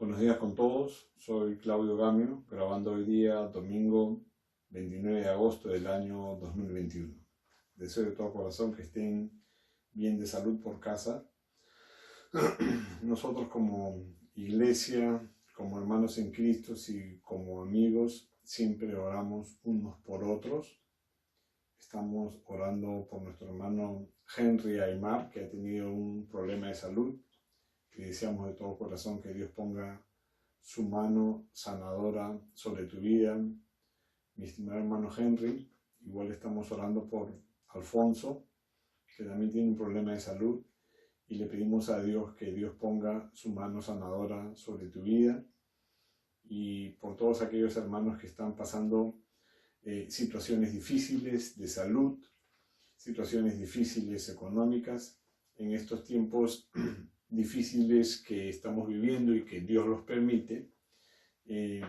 Buenos días con todos, soy Claudio Gamio, grabando hoy día, domingo 29 de agosto del año 2021. Deseo de todo corazón que estén bien de salud por casa. Nosotros como iglesia, como hermanos en Cristo y como amigos, siempre oramos unos por otros. Estamos orando por nuestro hermano Henry Aymar, que ha tenido un problema de salud. Y deseamos de todo corazón que Dios ponga su mano sanadora sobre tu vida, mi estimado hermano Henry. Igual estamos orando por Alfonso, que también tiene un problema de salud, y le pedimos a Dios que Dios ponga su mano sanadora sobre tu vida, y por todos aquellos hermanos que están pasando situaciones difíciles de salud, situaciones difíciles económicas, en estos tiempos difíciles que estamos viviendo y que Dios los permite.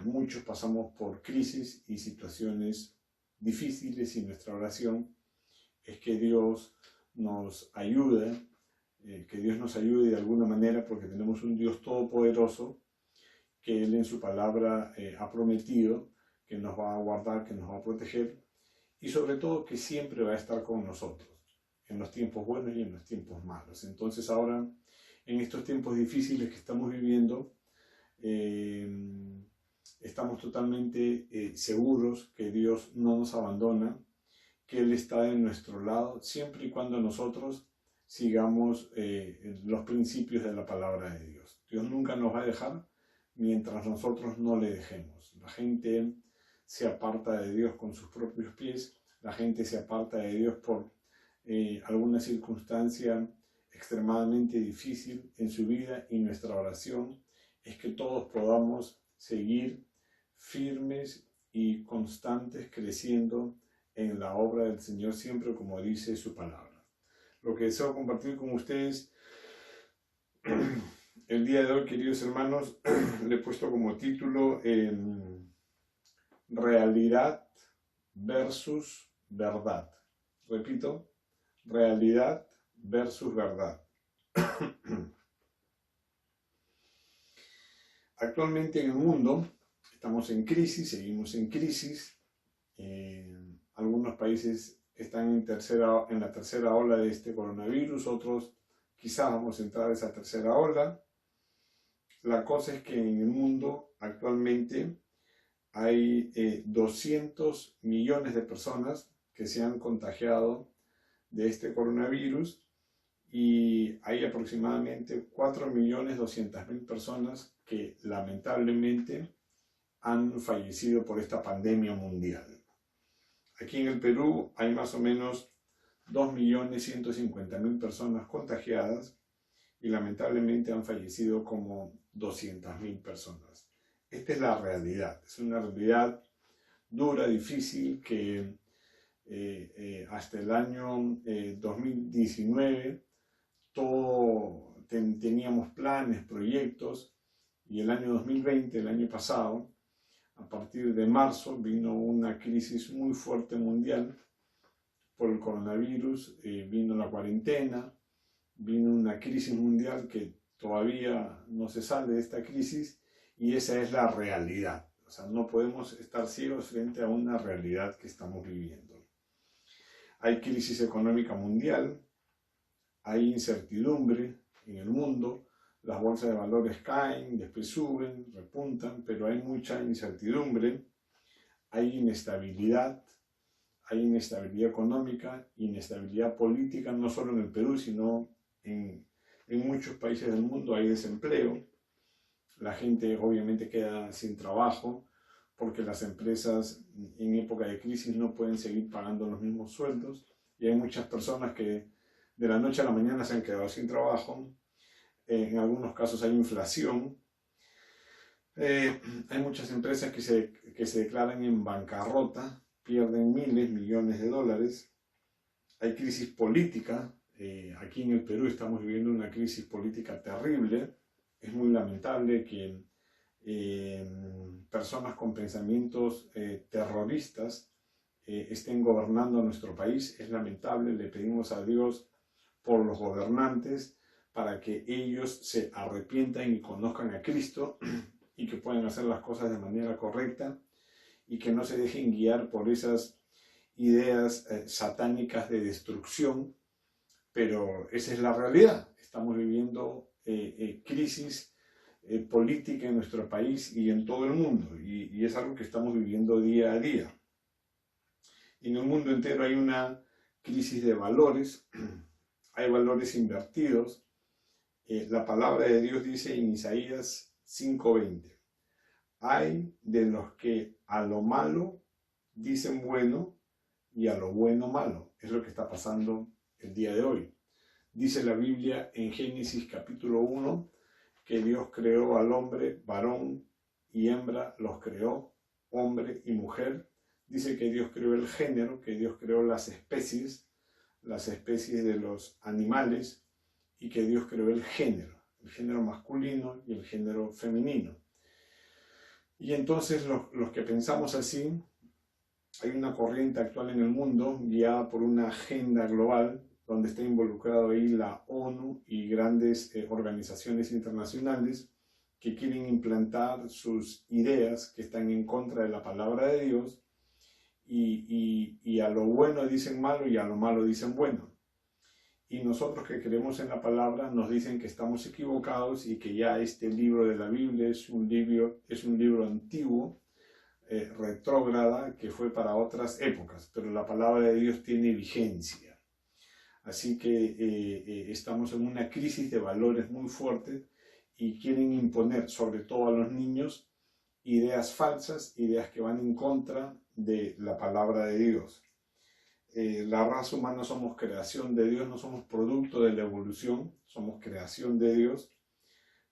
Muchos pasamos por crisis y situaciones difíciles, y nuestra oración es que Dios nos ayude, de alguna manera, porque tenemos un Dios todopoderoso que Él en su palabra ha prometido que nos va a guardar, que nos va a proteger, y sobre todo que siempre va a estar con nosotros en los tiempos buenos y en los tiempos malos. Entonces ahora, en estos tiempos difíciles que estamos viviendo, estamos totalmente seguros que Dios no nos abandona, que Él está de nuestro lado, siempre y cuando nosotros sigamos los principios de la palabra de Dios. Dios nunca nos va a dejar mientras nosotros no le dejemos. La gente se aparta de Dios con sus propios pies, la gente se aparta de Dios por alguna circunstancia extremadamente difícil en su vida, y nuestra oración es que todos podamos seguir firmes y constantes, creciendo en la obra del Señor, siempre como dice su palabra. Lo que deseo compartir con ustedes el día de hoy, queridos hermanos, le he puesto como título realidad versus verdad. Repito, realidad versus verdad. Actualmente en el mundo estamos en crisis, seguimos en crisis. Algunos países están en la tercera ola de este coronavirus, otros quizás vamos a entrar a esa tercera ola. La cosa es que en el mundo actualmente hay 200 millones de personas que se han contagiado de este coronavirus, y hay aproximadamente 4.200.000 personas que lamentablemente han fallecido por esta pandemia mundial. Aquí en el Perú hay más o menos 2.150.000 personas contagiadas, y lamentablemente han fallecido como 200.000 personas. Esta es la realidad, es una realidad dura, difícil, que hasta el año 2019 teníamos planes, proyectos, y el año 2020, el año pasado, a partir de marzo, vino una crisis muy fuerte mundial por el coronavirus, vino la cuarentena, vino una crisis mundial que todavía no se sale de esta crisis, y esa es la realidad. O sea, no podemos estar ciegos frente a una realidad que estamos viviendo. Hay crisis económica mundial, hay incertidumbre en el mundo, las bolsas de valores caen, después suben, repuntan, pero hay mucha incertidumbre, hay inestabilidad económica, inestabilidad política, no solo en el Perú, sino en muchos países del mundo. Hay desempleo, la gente obviamente queda sin trabajo, porque las empresas en época de crisis no pueden seguir pagando los mismos sueldos, y hay muchas personas que de la noche a la mañana se han quedado sin trabajo. En algunos casos hay inflación. Hay muchas empresas que se declaran en bancarrota, pierden miles, millones de dólares. Hay crisis política. Aquí en el Perú estamos viviendo una crisis política terrible. Es muy lamentable que personas con pensamientos terroristas estén gobernando nuestro país. Es lamentable, le pedimos a Dios por los gobernantes, para que ellos se arrepientan y conozcan a Cristo y que puedan hacer las cosas de manera correcta y que no se dejen guiar por esas ideas satánicas de destrucción, pero esa es la realidad. Estamos viviendo crisis política en nuestro país y en todo el mundo, y es algo que estamos viviendo día a día. En el mundo entero hay una crisis de valores, hay valores invertidos. La palabra de Dios dice en Isaías 5:20, hay de los que a lo malo dicen bueno y a lo bueno malo. Es lo que está pasando el día de hoy. Dice la Biblia en Génesis capítulo 1 que Dios creó al hombre, varón y hembra los creó, hombre y mujer. Dice que Dios creó el género, que Dios creó las especies de los animales, y que Dios creó el género masculino y el género femenino. Y entonces los que pensamos así, hay una corriente actual en el mundo guiada por una agenda global donde está involucrado ahí la ONU y grandes organizaciones internacionales que quieren implantar sus ideas que están en contra de la palabra de Dios, y a lo bueno dicen malo y a lo malo dicen bueno. Y nosotros que creemos en la palabra nos dicen que estamos equivocados y que ya este libro de la Biblia es un libro antiguo, retrógrada, que fue para otras épocas, pero la palabra de Dios tiene vigencia. Así que estamos en una crisis de valores muy fuerte y quieren imponer, sobre todo a los niños, ideas falsas, ideas que van en contra de la palabra de Dios. La raza humana somos creación de Dios, no somos producto de la evolución, somos creación de Dios,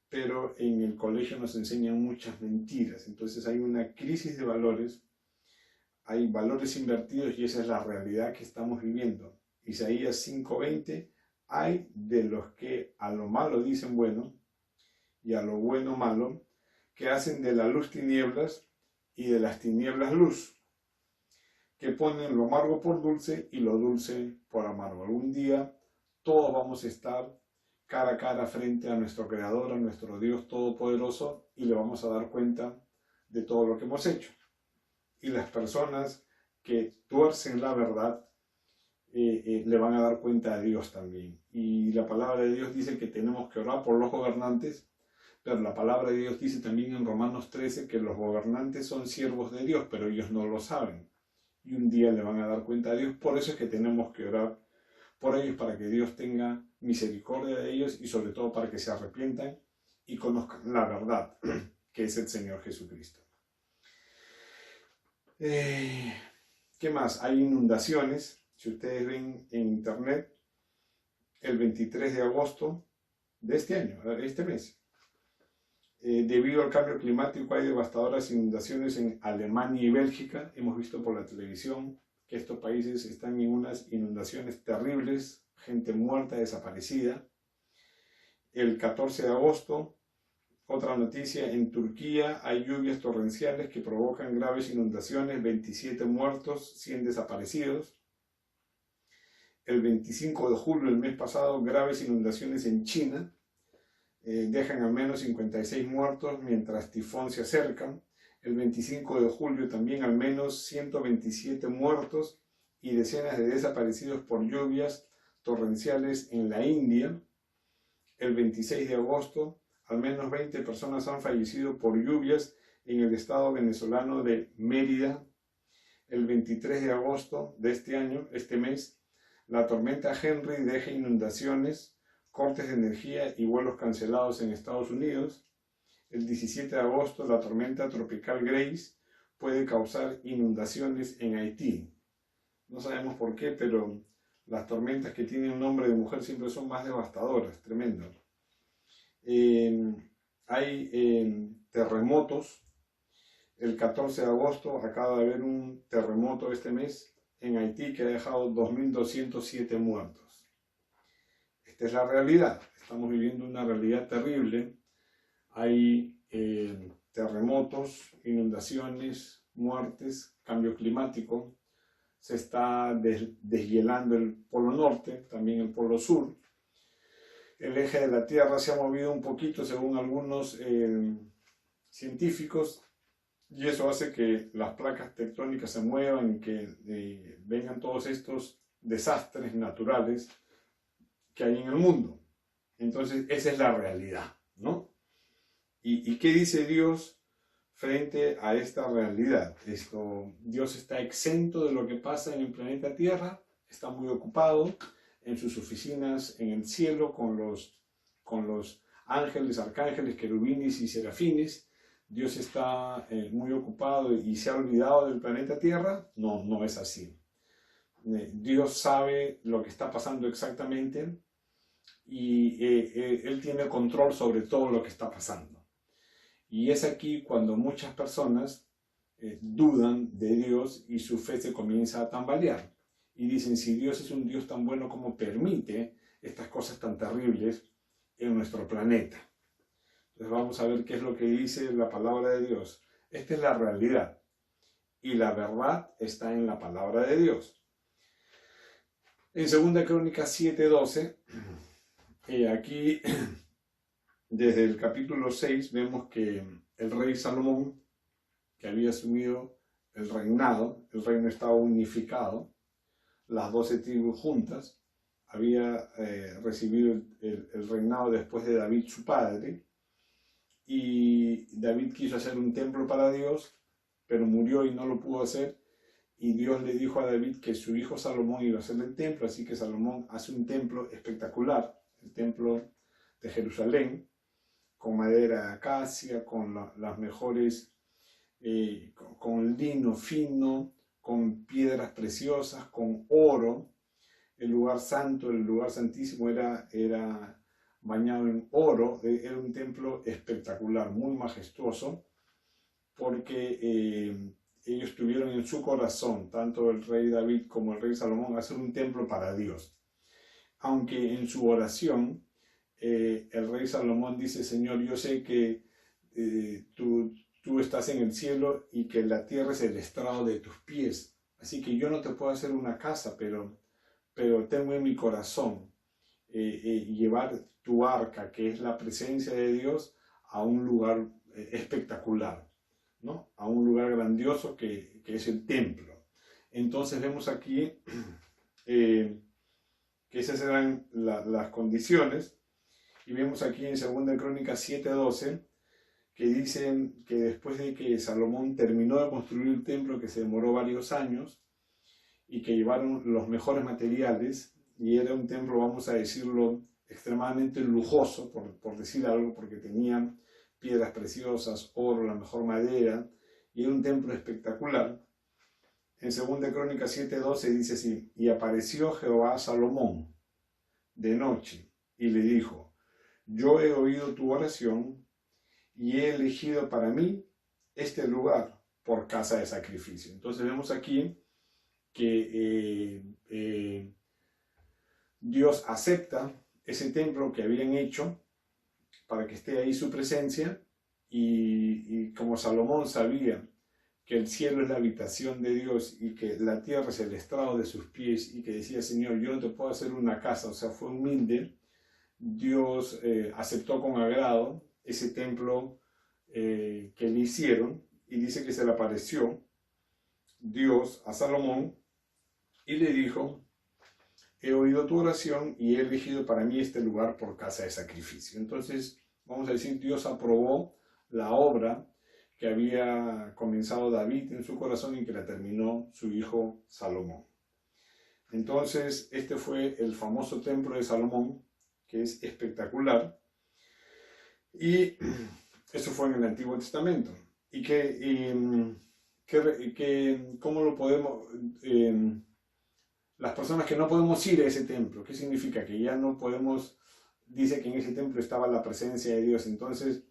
pero en el colegio nos enseñan muchas mentiras. Entonces hay una crisis de valores, hay valores invertidos, y esa es la realidad que estamos viviendo. Isaías 5:20, hay de los que a lo malo dicen bueno y a lo bueno malo, que hacen de la luz tinieblas y de las tinieblas luz, que ponen lo amargo por dulce y lo dulce por amargo. Algún día todos vamos a estar cara a cara frente a nuestro Creador, a nuestro Dios Todopoderoso, y le vamos a dar cuenta de todo lo que hemos hecho. Y las personas que tuercen la verdad le van a dar cuenta a Dios también. Y la palabra de Dios dice que tenemos que orar por los gobernantes, pero la palabra de Dios dice también en Romanos 13 que los gobernantes son siervos de Dios, pero ellos no lo saben. Y un día le van a dar cuenta a Dios. Por eso es que tenemos que orar por ellos, para que Dios tenga misericordia de ellos y sobre todo para que se arrepientan y conozcan la verdad, que es el Señor Jesucristo. ¿Qué más? Hay inundaciones. Si ustedes ven en internet, el 23 de agosto de este año, este mes, debido al cambio climático hay devastadoras inundaciones en Alemania y Bélgica. Hemos visto por la televisión que estos países están en unas inundaciones terribles, gente muerta, desaparecida. El 14 de agosto, otra noticia, en Turquía hay lluvias torrenciales que provocan graves inundaciones, 27 muertos, 100 desaparecidos. El 25 de julio, el mes pasado, graves inundaciones en China, dejan al menos 56 muertos mientras tifón se acercan. El 25 de julio también al menos 127 muertos y decenas de desaparecidos por lluvias torrenciales en la India. El 26 de agosto al menos 20 personas han fallecido por lluvias en el estado venezolano de Mérida. El 23 de agosto de este año, este mes, la tormenta Henry deja inundaciones, cortes de energía y vuelos cancelados en Estados Unidos. El 17 de agosto, la tormenta tropical Grace puede causar inundaciones en Haití. No sabemos por qué, pero las tormentas que tienen nombre de mujer siempre son más devastadoras, tremendo. Hay terremotos. El 14 de agosto acaba de haber un terremoto este mes en Haití que ha dejado 2.207 muertos. Esta es la realidad. Estamos viviendo una realidad terrible. Hay terremotos, inundaciones, muertes, cambio climático. Se está deshielando el polo norte, también el polo sur. el eje de la Tierra se ha movido un poquito según algunos científicos, y eso hace que las placas tectónicas se muevan y que vengan todos estos desastres naturales que hay en el mundo. Entonces, esa es la realidad, ¿no? ¿Y qué dice Dios frente a esta realidad? Dios está exento de lo que pasa en el planeta Tierra, está muy ocupado en sus oficinas en el cielo con los ángeles, arcángeles, querubines y serafines. Dios está muy ocupado y se ha olvidado del planeta Tierra. No, no es así. Dios sabe lo que está pasando exactamente y Él tiene control sobre todo lo que está pasando. Y es aquí cuando muchas personas dudan de Dios y su fe se comienza a tambalear. Y dicen, si Dios es un Dios tan bueno como permite estas cosas tan terribles en nuestro planeta. Entonces vamos a ver qué es lo que dice la palabra de Dios. Esta es la realidad. Y la verdad está en la palabra de Dios. En 2 Crónicas 7:12, aquí desde el capítulo 6 vemos que el rey Salomón, que había asumido el reino estaba unificado, las 12 tribus juntas, había recibido el reinado después de David su padre, y David quiso hacer un templo para Dios, pero murió y no lo pudo hacer, y Dios le dijo a David que su hijo Salomón iba a hacer el templo, así que Salomón hace un templo espectacular, el templo de Jerusalén, con madera de acacia, con las mejores, con lino fino, con piedras preciosas, con oro. El lugar santo, el lugar santísimo era bañado en oro. Era un templo espectacular, muy majestuoso, porque ellos tuvieron en su corazón, tanto el rey David como el rey Salomón, hacer un templo para Dios. Aunque en su oración, el rey Salomón dice, Señor, yo sé que tú estás en el cielo y que la tierra es el estrado de tus pies. Así que yo no te puedo hacer una casa, pero tengo en mi corazón llevar tu arca, que es la presencia de Dios, a un lugar espectacular, ¿no? A un lugar grandioso que es el templo. Entonces vemos aquí que esas eran las condiciones, y vemos aquí en 2 Crónicas 7:12 que dicen que después de que Salomón terminó de construir el templo, que se demoró varios años, y que llevaron los mejores materiales, y era un templo, vamos a decirlo, extremadamente lujoso, por decir algo, porque tenía piedras preciosas, oro, la mejor madera, y era un templo espectacular. En 2 Crónicas 7:12 dice así, y apareció Jehová a Salomón de noche, y le dijo, yo he oído tu oración, y he elegido para mí este lugar por casa de sacrificio. Entonces vemos aquí que Dios acepta ese templo que habían hecho para que esté ahí su presencia, y como Salomón sabía que el cielo es la habitación de Dios y que la tierra es el estrado de sus pies, y que decía, Señor, yo no te puedo hacer una casa, o sea, fue humilde, Dios aceptó con agrado ese templo que le hicieron, y dice que se le apareció Dios a Salomón y le dijo, he oído tu oración y he elegido para mí este lugar por casa de sacrificio. Entonces, vamos a decir, Dios aprobó la obra que había comenzado David en su corazón y que la terminó su hijo Salomón. Entonces, este fue el famoso templo de Salomón, que es espectacular, y eso fue en el Antiguo Testamento. Y ¿cómo lo podemos... las personas que no podemos ir a ese templo, ¿qué significa? Que ya no podemos, dice que en ese templo estaba la presencia de Dios, entonces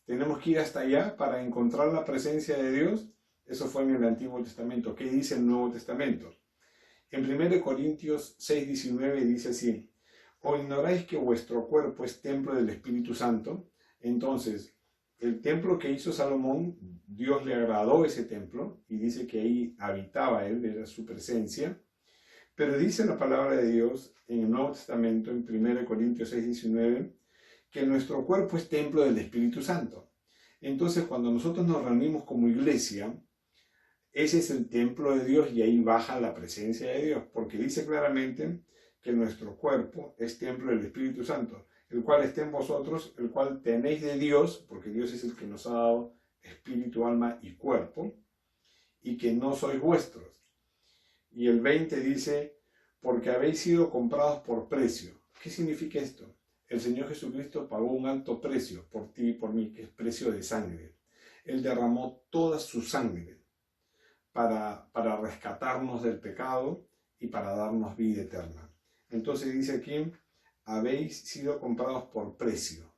tenemos que ir hasta allá para encontrar la presencia de Dios. Eso fue en el Antiguo Testamento. ¿Qué dice el Nuevo Testamento? En 1 Corintios 6:19 dice así, ¿o ignoráis que vuestro cuerpo es templo del Espíritu Santo? Entonces, el templo que hizo Salomón, Dios le agradó ese templo, y dice que ahí habitaba él, era su presencia, Pero dice la palabra de Dios en el Nuevo Testamento, en 1 Corintios 6:19, que nuestro cuerpo es templo del Espíritu Santo. Entonces, cuando nosotros nos reunimos como iglesia, ese es el templo de Dios y ahí baja la presencia de Dios, porque dice claramente que nuestro cuerpo es templo del Espíritu Santo, el cual está en vosotros, el cual tenéis de Dios, porque Dios es el que nos ha dado espíritu, alma y cuerpo, y que no sois vuestros. Y el 20 dice, porque habéis sido comprados por precio. ¿Qué significa esto? El Señor Jesucristo pagó un alto precio por ti y por mí, que es precio de sangre. Él derramó toda su sangre para rescatarnos del pecado y para darnos vida eterna. Entonces dice aquí, habéis sido comprados por precio.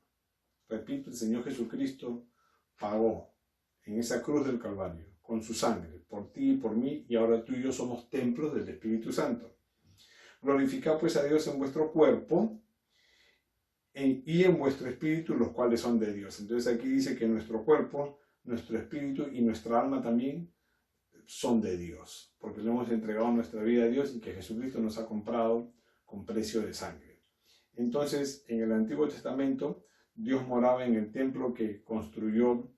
Repito, el Señor Jesucristo pagó en esa cruz del Calvario con su sangre, por ti y por mí, y ahora tú y yo somos templos del Espíritu Santo. Glorificad pues a Dios en vuestro cuerpo y en vuestro espíritu, los cuales son de Dios. Entonces aquí dice que nuestro cuerpo, nuestro espíritu y nuestra alma también son de Dios, porque le hemos entregado nuestra vida a Dios y que Jesucristo nos ha comprado con precio de sangre. Entonces, en el Antiguo Testamento, Dios moraba en el templo que construyó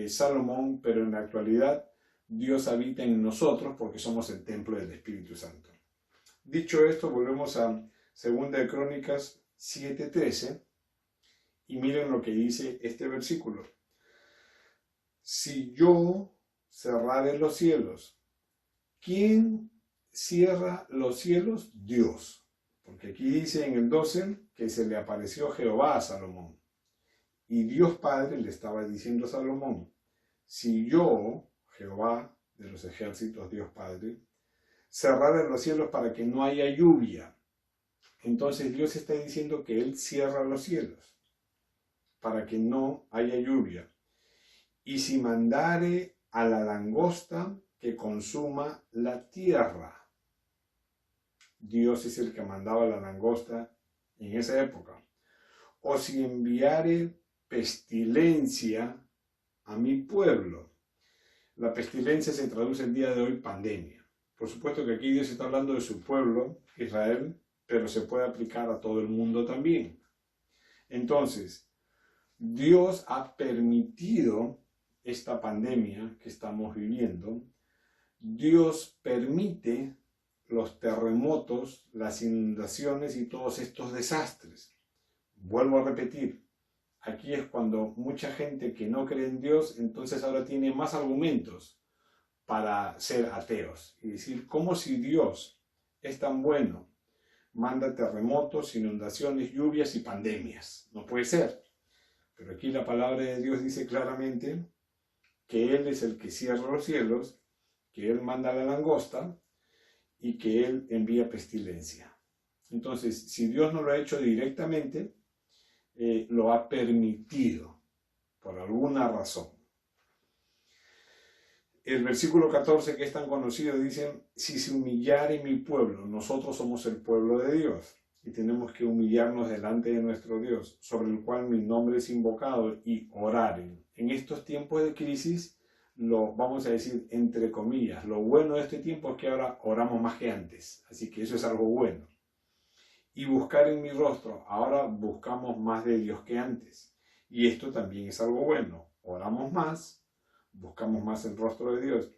Salomón, pero en la actualidad Dios habita en nosotros porque somos el templo del Espíritu Santo. Dicho esto, volvemos a 2 de Crónicas 7:13 y miren lo que dice este versículo. Si yo cerrare los cielos, ¿quién cierra los cielos? Dios. Porque aquí dice en el 12 que se le apareció Jehová a Salomón. Y Dios Padre le estaba diciendo a Salomón, si yo, Jehová de los ejércitos, Dios Padre, cerrare los cielos para que no haya lluvia, entonces Dios está diciendo que Él cierra los cielos para que no haya lluvia. Y si mandare a la langosta que consuma la tierra. Dios es el que mandaba la langosta en esa época. O si enviare pestilencia a mi pueblo. La pestilencia se traduce el día de hoy pandemia. Por supuesto que aquí Dios está hablando de su pueblo, Israel, pero se puede aplicar a todo el mundo también. Entonces, Dios ha permitido esta pandemia que estamos viviendo. Dios permite los terremotos, las inundaciones y todos estos desastres. Vuelvo a repetir, aquí es cuando mucha gente que no cree en Dios, entonces ahora tiene más argumentos para ser ateos y decir, ¿cómo si Dios es tan bueno? Manda terremotos, inundaciones, lluvias y pandemias. No puede ser. Pero aquí la palabra de Dios dice claramente que Él es el que cierra los cielos, que Él manda la langosta y que Él envía pestilencia. Entonces, si Dios no lo ha hecho directamente, lo ha permitido por alguna razón. El versículo 14, que es tan conocido, dice, si se humillare mi pueblo, nosotros somos el pueblo de Dios y tenemos que humillarnos delante de nuestro Dios, sobre el cual mi nombre es invocado, y oraren. En estos tiempos de crisis, lo vamos a decir entre comillas, lo bueno de este tiempo es que ahora oramos más que antes, así que eso es algo bueno. Y buscar en mi rostro, ahora buscamos más de Dios que antes, y esto también es algo bueno, oramos más, buscamos más el rostro de Dios,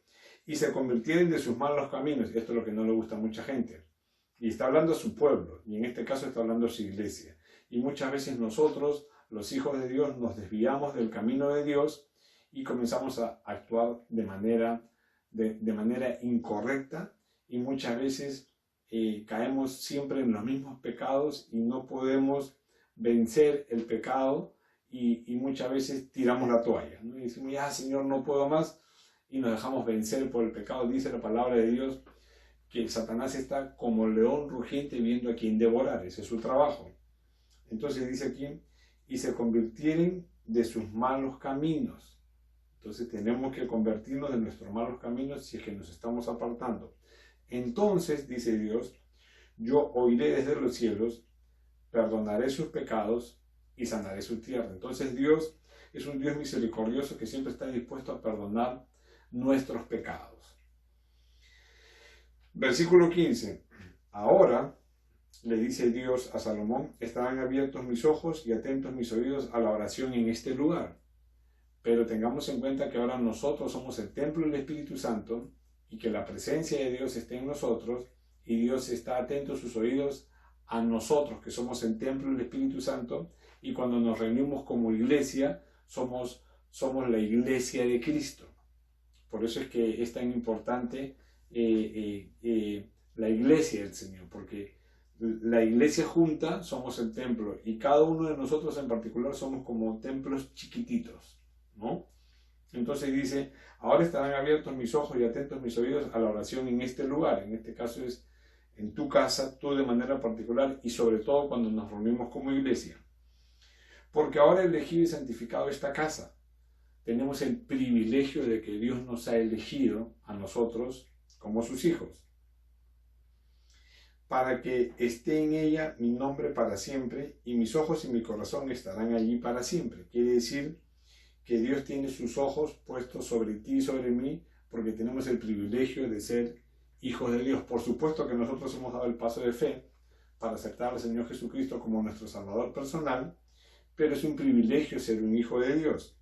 y se convirtieron de sus malos caminos. Esto es lo que no le gusta a mucha gente, y está hablando a su pueblo, y en este caso está hablando a su iglesia, y muchas veces nosotros, los hijos de Dios, nos desviamos del camino de Dios, y comenzamos a actuar de manera incorrecta, y muchas veces caemos siempre en los mismos pecados y no podemos vencer el pecado, y muchas veces tiramos la toalla, ¿no? Y decimos, ya Señor, no puedo más, y nos dejamos vencer por el pecado. Dice la palabra de Dios que Satanás está como león rugiente viendo a quien devorar. Ese es su trabajo. Entonces dice aquí, y se convirtieren de sus malos caminos. Entonces tenemos que convertirnos de nuestros malos caminos si es que nos estamos apartando. Entonces, dice Dios, yo oiré desde los cielos, perdonaré sus pecados y sanaré su tierra. Entonces Dios es un Dios misericordioso que siempre está dispuesto a perdonar nuestros pecados. Versículo 15. Ahora, le dice Dios a Salomón, estarán abiertos mis ojos y atentos mis oídos a la oración en este lugar. Pero tengamos en cuenta que ahora nosotros somos el templo del Espíritu Santo y que la presencia de Dios está en nosotros y Dios está atento a sus oídos a nosotros, que somos el templo del Espíritu Santo, y cuando nos reunimos como iglesia, somos la iglesia de Cristo. Por eso es que es tan importante la iglesia del Señor, porque la iglesia junta somos el templo y cada uno de nosotros en particular somos como templos chiquititos, ¿no? Entonces dice, ahora estarán abiertos mis ojos y atentos mis oídos a la oración en este lugar. En este caso es en tu casa, tú de manera particular y sobre todo cuando nos reunimos como iglesia. Porque ahora he elegido y santificado esta casa. Tenemos el privilegio de que Dios nos ha elegido a nosotros como sus hijos, para que esté en ella mi nombre para siempre, y mis ojos y mi corazón estarán allí para siempre. Quiere decir que Dios tiene sus ojos puestos sobre ti y sobre mí, porque tenemos el privilegio de ser hijos de Dios. Por supuesto que nosotros hemos dado el paso de fe para aceptar al Señor Jesucristo como nuestro Salvador personal, pero es un privilegio ser un hijo de Dios.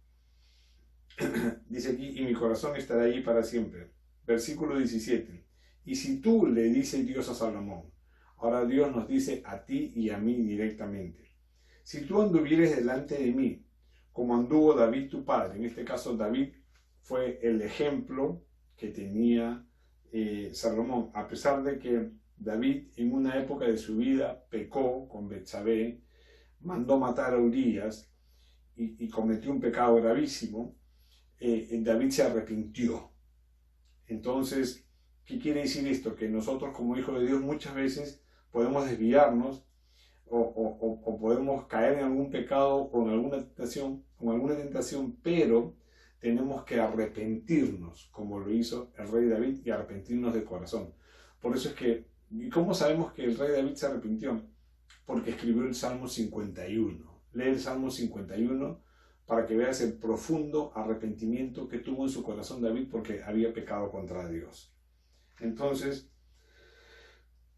Dice aquí, y mi corazón estará allí para siempre. Versículo 17. Y si tú, le dice Dios a Salomón, ahora Dios nos dice a ti y a mí directamente, si tú anduvieres delante de mí, como anduvo David tu padre, en este caso David fue el ejemplo que tenía Salomón, a pesar de que David en una época de su vida pecó con Betsabé, mandó matar a Urías y cometió un pecado gravísimo, David se arrepintió. Entonces, ¿qué quiere decir esto? Que nosotros como hijos de Dios muchas veces podemos desviarnos o podemos caer en algún pecado o en alguna tentación, pero tenemos que arrepentirnos, como lo hizo el rey David, y arrepentirnos de corazón. Por eso es que, ¿y cómo sabemos que el rey David se arrepintió? Porque escribió el Salmo 51. Lee el Salmo 51 para que veas el profundo arrepentimiento que tuvo en su corazón David porque había pecado contra Dios. Entonces,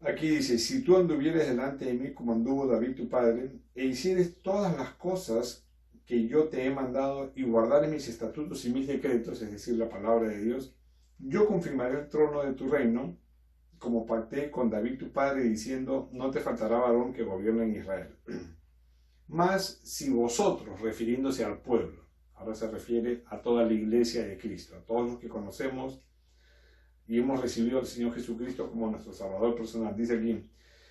aquí dice, si tú anduvieres delante de mí como anduvo David tu padre, e hicieres todas las cosas que yo te he mandado y guardares mis estatutos y mis decretos, es decir, la palabra de Dios, yo confirmaré el trono de tu reino, como pacté con David tu padre, diciendo, no te faltará varón que gobierne en Israel. Mas si vosotros, refiriéndose al pueblo, ahora se refiere a toda la iglesia de Cristo, a todos los que conocemos y hemos recibido al Señor Jesucristo como nuestro Salvador personal. Dice aquí,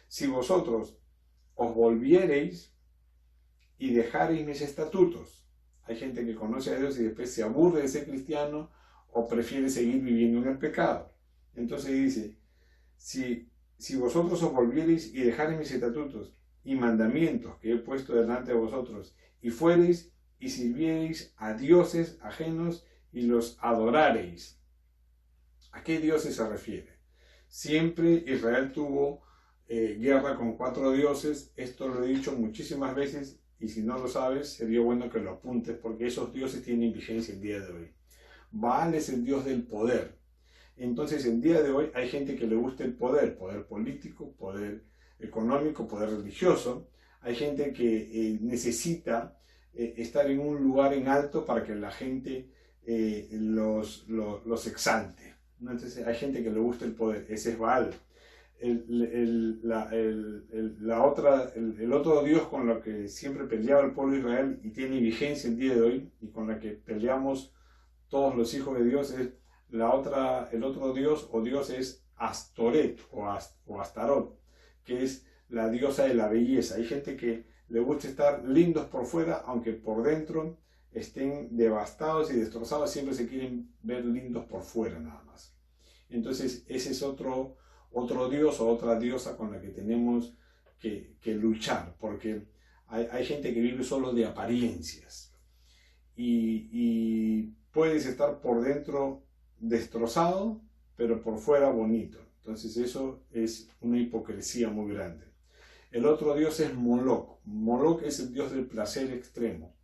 si vosotros os volviereis y dejareis mis estatutos. Hay gente que conoce a Dios y después se aburre de ser cristiano o prefiere seguir viviendo en el pecado. Entonces dice, si vosotros os volviereis y dejareis mis estatutos y mandamientos que he puesto delante de vosotros, y fuereis y sirviereis a dioses ajenos y los adorareis. ¿A qué dioses se refiere? Siempre Israel tuvo guerra con 4 dioses, esto lo he dicho muchísimas veces, y si no lo sabes, sería bueno que lo apuntes, porque esos dioses tienen vigencia el día de hoy. Baal es el dios del poder. Entonces, el día de hoy hay gente que le gusta el poder político, poder económico, poder religioso. Hay gente que necesita estar en un lugar en alto para que la gente los exalte. Entonces, hay gente que le gusta el poder. Ese es Baal. El otro Dios con el que siempre peleaba el pueblo de Israel y tiene vigencia el día de hoy, y con la que peleamos todos los hijos de Dios, es el otro Dios o Dios es Astoret o Astarot, que es la diosa de la belleza. Hay gente que le gusta estar lindos por fuera, aunque por dentro estén devastados y destrozados, siempre se quieren ver lindos por fuera nada más. Entonces ese es otro Dios o otra diosa con la que tenemos que luchar, porque hay gente que vive solo de apariencias y puedes estar por dentro destrozado, pero por fuera bonito. Entonces eso es una hipocresía muy grande. El otro dios es Moloch. Moloch es el dios del placer extremo.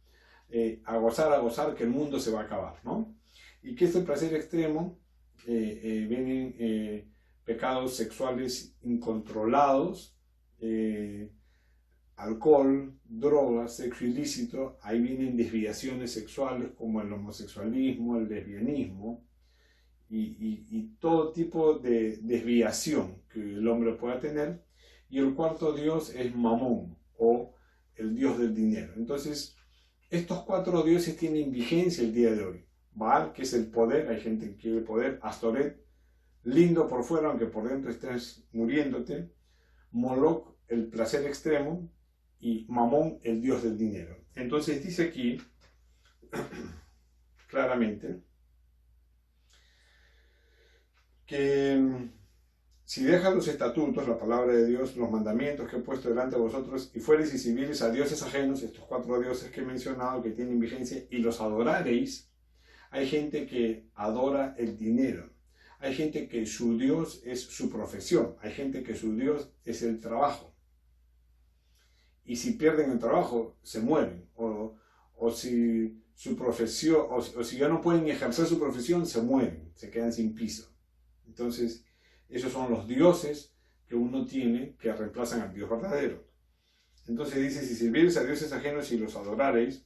A gozar, que el mundo se va a acabar, ¿no? ¿Y qué es el placer extremo? Vienen pecados sexuales incontrolados, alcohol, drogas, sexo ilícito. Ahí vienen desviaciones sexuales como el homosexualismo, el lesbianismo y todo tipo de desviación que el hombre pueda tener. Y el cuarto dios es Mamón, o el dios del dinero. Entonces, estos cuatro dioses tienen vigencia el día de hoy. Baal, que es el poder, hay gente que quiere poder. Astoret, lindo por fuera, aunque por dentro estés muriéndote. Moloch, el placer extremo. Y Mamón, el dios del dinero. Entonces dice aquí, claramente, que si dejas los estatutos, la palabra de Dios, los mandamientos que he puesto delante de vosotros, y fuereis y servireis a dioses ajenos, estos cuatro dioses que he mencionado, que tienen vigencia, y los adorareis. Hay gente que adora el dinero. Hay gente que su Dios es su profesión. Hay gente que su Dios es el trabajo. Y si pierden el trabajo, se mueren. O si su profesión, o si ya no pueden ejercer su profesión, se mueren, se quedan sin piso. Entonces, esos son los dioses que uno tiene que reemplazan al Dios verdadero. Entonces dice, si sirviereis a dioses ajenos y los adorareis,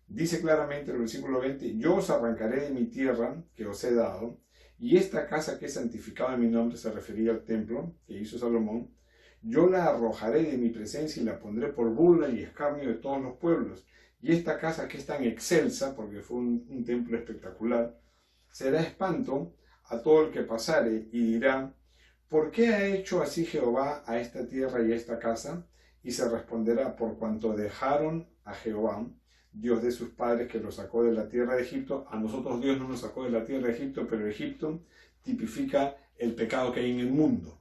dice claramente en el versículo 20, yo os arrancaré de mi tierra que os he dado, y esta casa que es santificada en mi nombre, se refería al templo que hizo Salomón, yo la arrojaré de mi presencia y la pondré por burla y escarnio de todos los pueblos. Y esta casa que es tan excelsa, porque fue un templo espectacular, será espanto a todo el que pasare y dirá, ¿por qué ha hecho así Jehová a esta tierra y a esta casa? Y se responderá, por cuanto dejaron a Jehová, Dios de sus padres, que los sacó de la tierra de Egipto. A nosotros Dios no nos sacó de la tierra de Egipto, pero Egipto tipifica el pecado que hay en el mundo.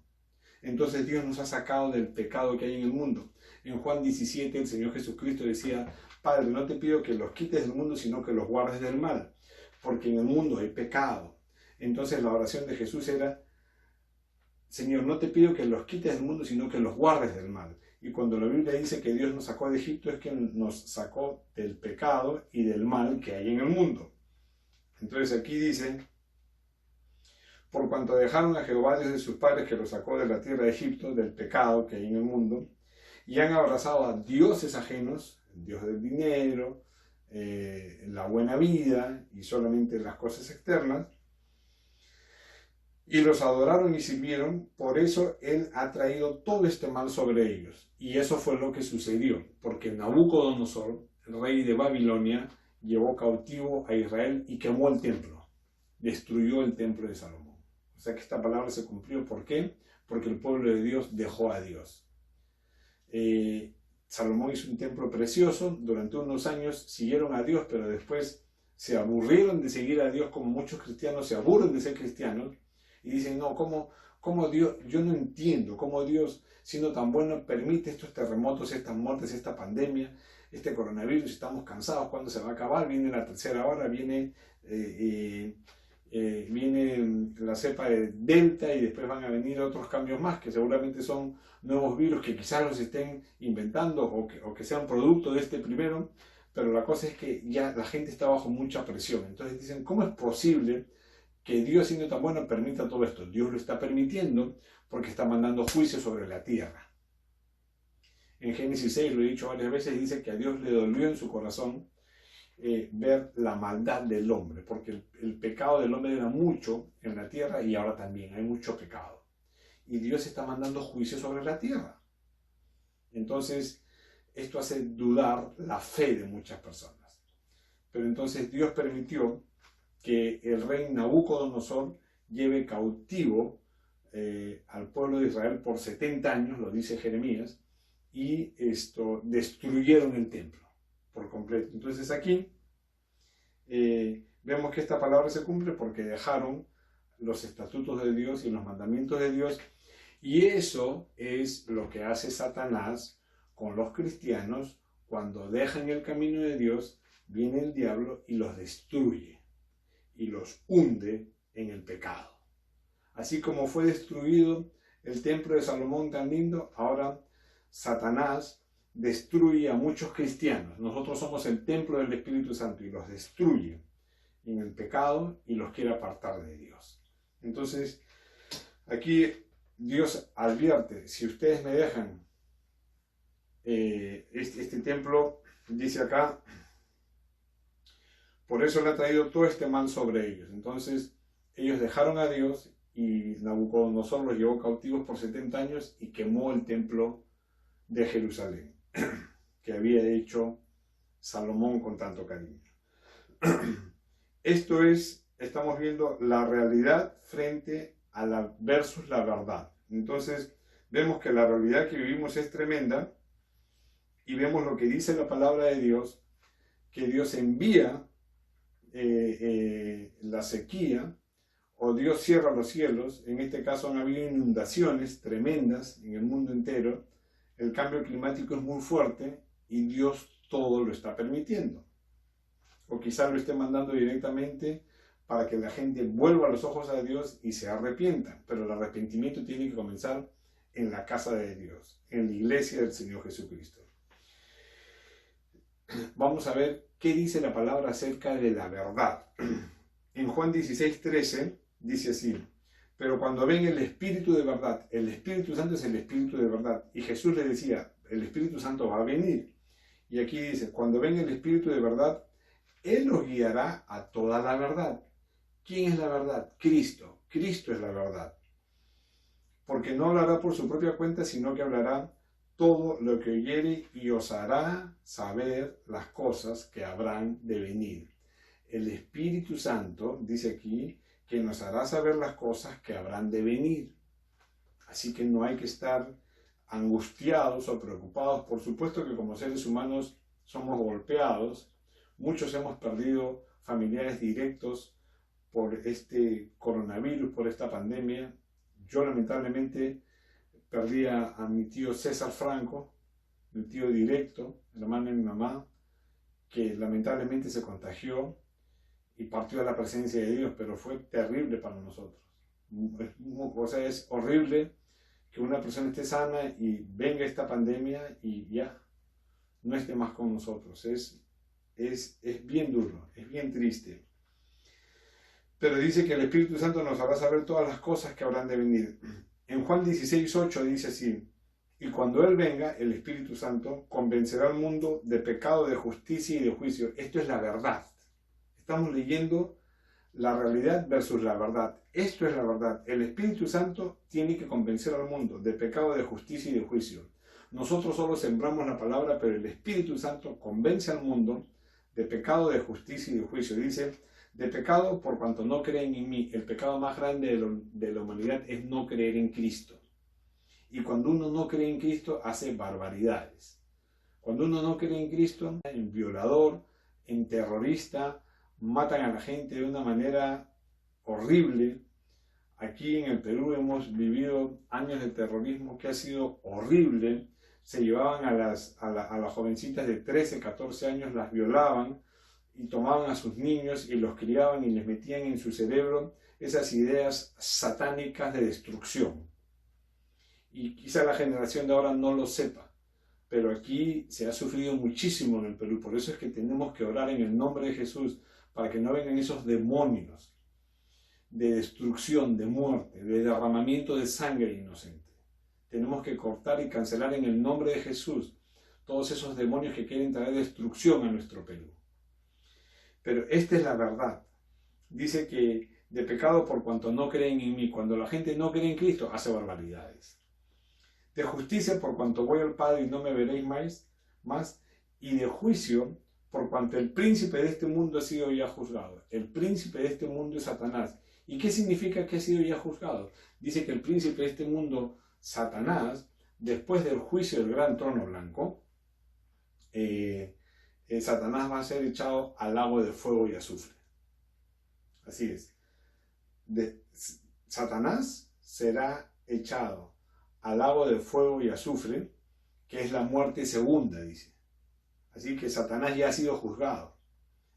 Entonces Dios nos ha sacado del pecado que hay en el mundo. En Juan 17 el Señor Jesucristo decía, Padre, no te pido que los quites del mundo, sino que los guardes del mal, porque en el mundo hay pecado. Entonces la oración de Jesús era, Señor, no te pido que los quites del mundo, sino que los guardes del mal. Y cuando la Biblia dice que Dios nos sacó de Egipto, es que nos sacó del pecado y del mal que hay en el mundo. Entonces aquí dice, por cuanto dejaron a Jehová Dios de sus padres, que los sacó de la tierra de Egipto, del pecado que hay en el mundo, y han abrazado a dioses ajenos, el dios del dinero, la buena vida y solamente las cosas externas, y los adoraron y sirvieron, por eso Él ha traído todo este mal sobre ellos. Y eso fue lo que sucedió, porque Nabucodonosor, el rey de Babilonia, llevó cautivo a Israel y quemó el templo, destruyó el templo de Salomón. O sea que esta palabra se cumplió. ¿Por qué? Porque el pueblo de Dios dejó a Dios. Salomón hizo un templo precioso, durante unos años siguieron a Dios, pero después se aburrieron de seguir a Dios, como muchos cristianos se aburren de ser cristianos, y dicen, no, ¿cómo Dios? Yo no entiendo cómo Dios, siendo tan bueno, permite estos terremotos, estas muertes, esta pandemia, este coronavirus. Estamos cansados. ¿Cuándo se va a acabar? Viene la tercera ola, viene la cepa de Delta y después van a venir otros cambios más que seguramente son nuevos virus que quizás los estén inventando o que sean producto de este primero, pero la cosa es que ya la gente está bajo mucha presión. Entonces dicen, ¿cómo es posible que Dios, siendo tan bueno, permita todo esto? Dios lo está permitiendo porque está mandando juicio sobre la tierra. En Génesis 6, lo he dicho varias veces, dice que a Dios le dolió en su corazón ver la maldad del hombre, porque el pecado del hombre era mucho en la tierra y ahora también hay mucho pecado. Y Dios está mandando juicio sobre la tierra. Entonces, esto hace dudar la fe de muchas personas. Pero entonces Dios permitió que el rey Nabucodonosor lleve cautivo al pueblo de Israel por 70 años, lo dice Jeremías, y destruyeron el templo por completo. Entonces aquí vemos que esta palabra se cumple porque dejaron los estatutos de Dios y los mandamientos de Dios, y eso es lo que hace Satanás con los cristianos. Cuando dejan el camino de Dios, viene el diablo y los destruye y los hunde en el pecado. Así como fue destruido el templo de Salomón tan lindo, ahora Satanás destruye a muchos cristianos. Nosotros somos el templo del Espíritu Santo y los destruye en el pecado y los quiere apartar de Dios. Entonces, Aquí Dios advierte, si ustedes me dejan este templo, dice acá, por eso le ha traído todo este mal sobre ellos. Entonces ellos dejaron a Dios y Nabucodonosor los llevó cautivos por 70 años y quemó el templo de Jerusalén, que había hecho Salomón con tanto cariño. Esto es, estamos viendo la realidad frente a la versus la verdad. Entonces vemos que la realidad que vivimos es tremenda y vemos lo que dice la palabra de Dios, que Dios envía la sequía, o Dios cierra los cielos. En este caso han habido inundaciones tremendas en el mundo entero, el cambio climático es muy fuerte y Dios todo lo está permitiendo. O quizá lo esté mandando directamente para que la gente vuelva los ojos a Dios y se arrepienta. Pero el arrepentimiento tiene que comenzar en la casa de Dios, en la iglesia del Señor Jesucristo. Vamos a ver qué dice la palabra acerca de la verdad. En Juan 16:13 dice así: pero cuando venga el Espíritu de verdad, el Espíritu Santo es el Espíritu de verdad. Y Jesús le decía, el Espíritu Santo va a venir. Y aquí dice, cuando venga el Espíritu de verdad, Él los guiará a toda la verdad. ¿Quién es la verdad? Cristo. Cristo es la verdad. Porque no hablará por su propia cuenta, sino que hablará todo lo que oyere y os hará saber las cosas que habrán de venir. El Espíritu Santo, dice aquí, que nos hará saber las cosas que habrán de venir. Así que no hay que estar angustiados o preocupados. Por supuesto que como seres humanos somos golpeados. Muchos hemos perdido familiares directos por este coronavirus, por esta pandemia. Yo lamentablemente perdí a mi tío César Franco, mi tío directo, hermano de mi mamá, que lamentablemente se contagió y partió a la presencia de Dios, pero fue terrible para nosotros. O sea, es horrible que una persona esté sana y venga esta pandemia y ya no esté más con nosotros. Es bien duro, es bien triste. Pero dice que el Espíritu Santo nos hará saber todas las cosas que habrán de venir. En Juan 16:8 dice así: y cuando Él venga, el Espíritu Santo convencerá al mundo de pecado, de justicia y de juicio. Esto es la verdad. Estamos leyendo la realidad versus la verdad. Esto es la verdad. El Espíritu Santo tiene que convencer al mundo de pecado, de justicia y de juicio. Nosotros solo sembramos la palabra, pero el Espíritu Santo convence al mundo de pecado, de justicia y de juicio. Dice, de pecado por cuanto no creen en mí. El pecado más grande de la humanidad es no creer en Cristo. Y cuando uno no cree en Cristo, hace barbaridades. Cuando uno no cree en Cristo, en violador, en terrorista, matan a la gente de una manera horrible. Aquí en el Perú hemos vivido años de terrorismo que ha sido horrible. Se llevaban a las jovencitas de 13, 14 años, las violaban y tomaban a sus niños y los criaban y les metían en su cerebro esas ideas satánicas de destrucción. Y quizá la generación de ahora no lo sepa, pero aquí se ha sufrido muchísimo en el Perú. Por eso es que tenemos que orar en el nombre de Jesús, para que no vengan esos demonios de destrucción, de muerte, de derramamiento de sangre inocente. Tenemos que cortar y cancelar en el nombre de Jesús todos esos demonios que quieren traer destrucción a nuestro Perú. Pero esta es la verdad. Dice que de pecado por cuanto no creen en mí. Cuando la gente no cree en Cristo, hace barbaridades. De justicia por cuanto voy al Padre y no me veréis más. Y de juicio por cuanto el príncipe de este mundo ha sido ya juzgado. El príncipe de este mundo es Satanás. ¿Y qué significa que ha sido ya juzgado? Dice que el príncipe de este mundo, Satanás, después del juicio del gran trono blanco, Satanás va a ser echado al lago de fuego y azufre. Así es. Satanás será echado al lago de fuego y azufre, que es la muerte segunda, dice. Así que Satanás ya ha sido juzgado.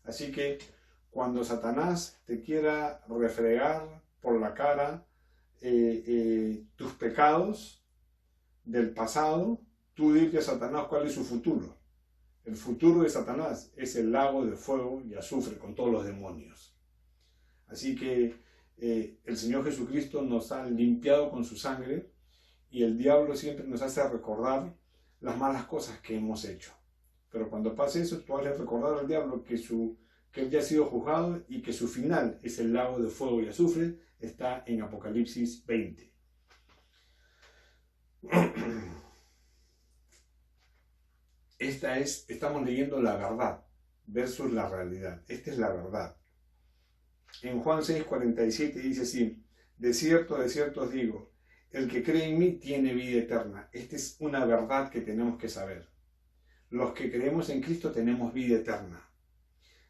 Así que cuando Satanás te quiera refregar por la cara tus pecados del pasado, tú dile a Satanás cuál es su futuro. El futuro de Satanás es el lago de fuego y azufre con todos los demonios. Así que el Señor Jesucristo nos ha limpiado con su sangre y el diablo siempre nos hace recordar las malas cosas que hemos hecho. Pero cuando pase eso, tú has de recordar al diablo que él ya ha sido juzgado y que su final es el lago de fuego y azufre, está en Apocalipsis 20. Estamos leyendo la verdad versus la realidad. Esta es la verdad. En Juan 6:47 dice así: de cierto os digo, el que cree en mí tiene vida eterna. Esta es una verdad que tenemos que saber. Los que creemos en Cristo tenemos vida eterna.